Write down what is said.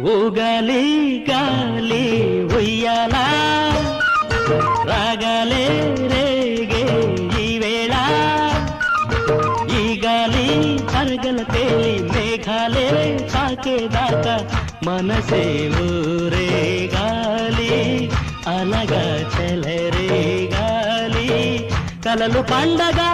ఊగాలి గాలి ఉయ్యాల రాగాలే రేగే ఈ వేళ ఈ గాలి అరగల తేలి మేఘాలే తాకేదాకా మనసే ఊరే గాలి అలగా చెలరే గాలి కలలు పండగా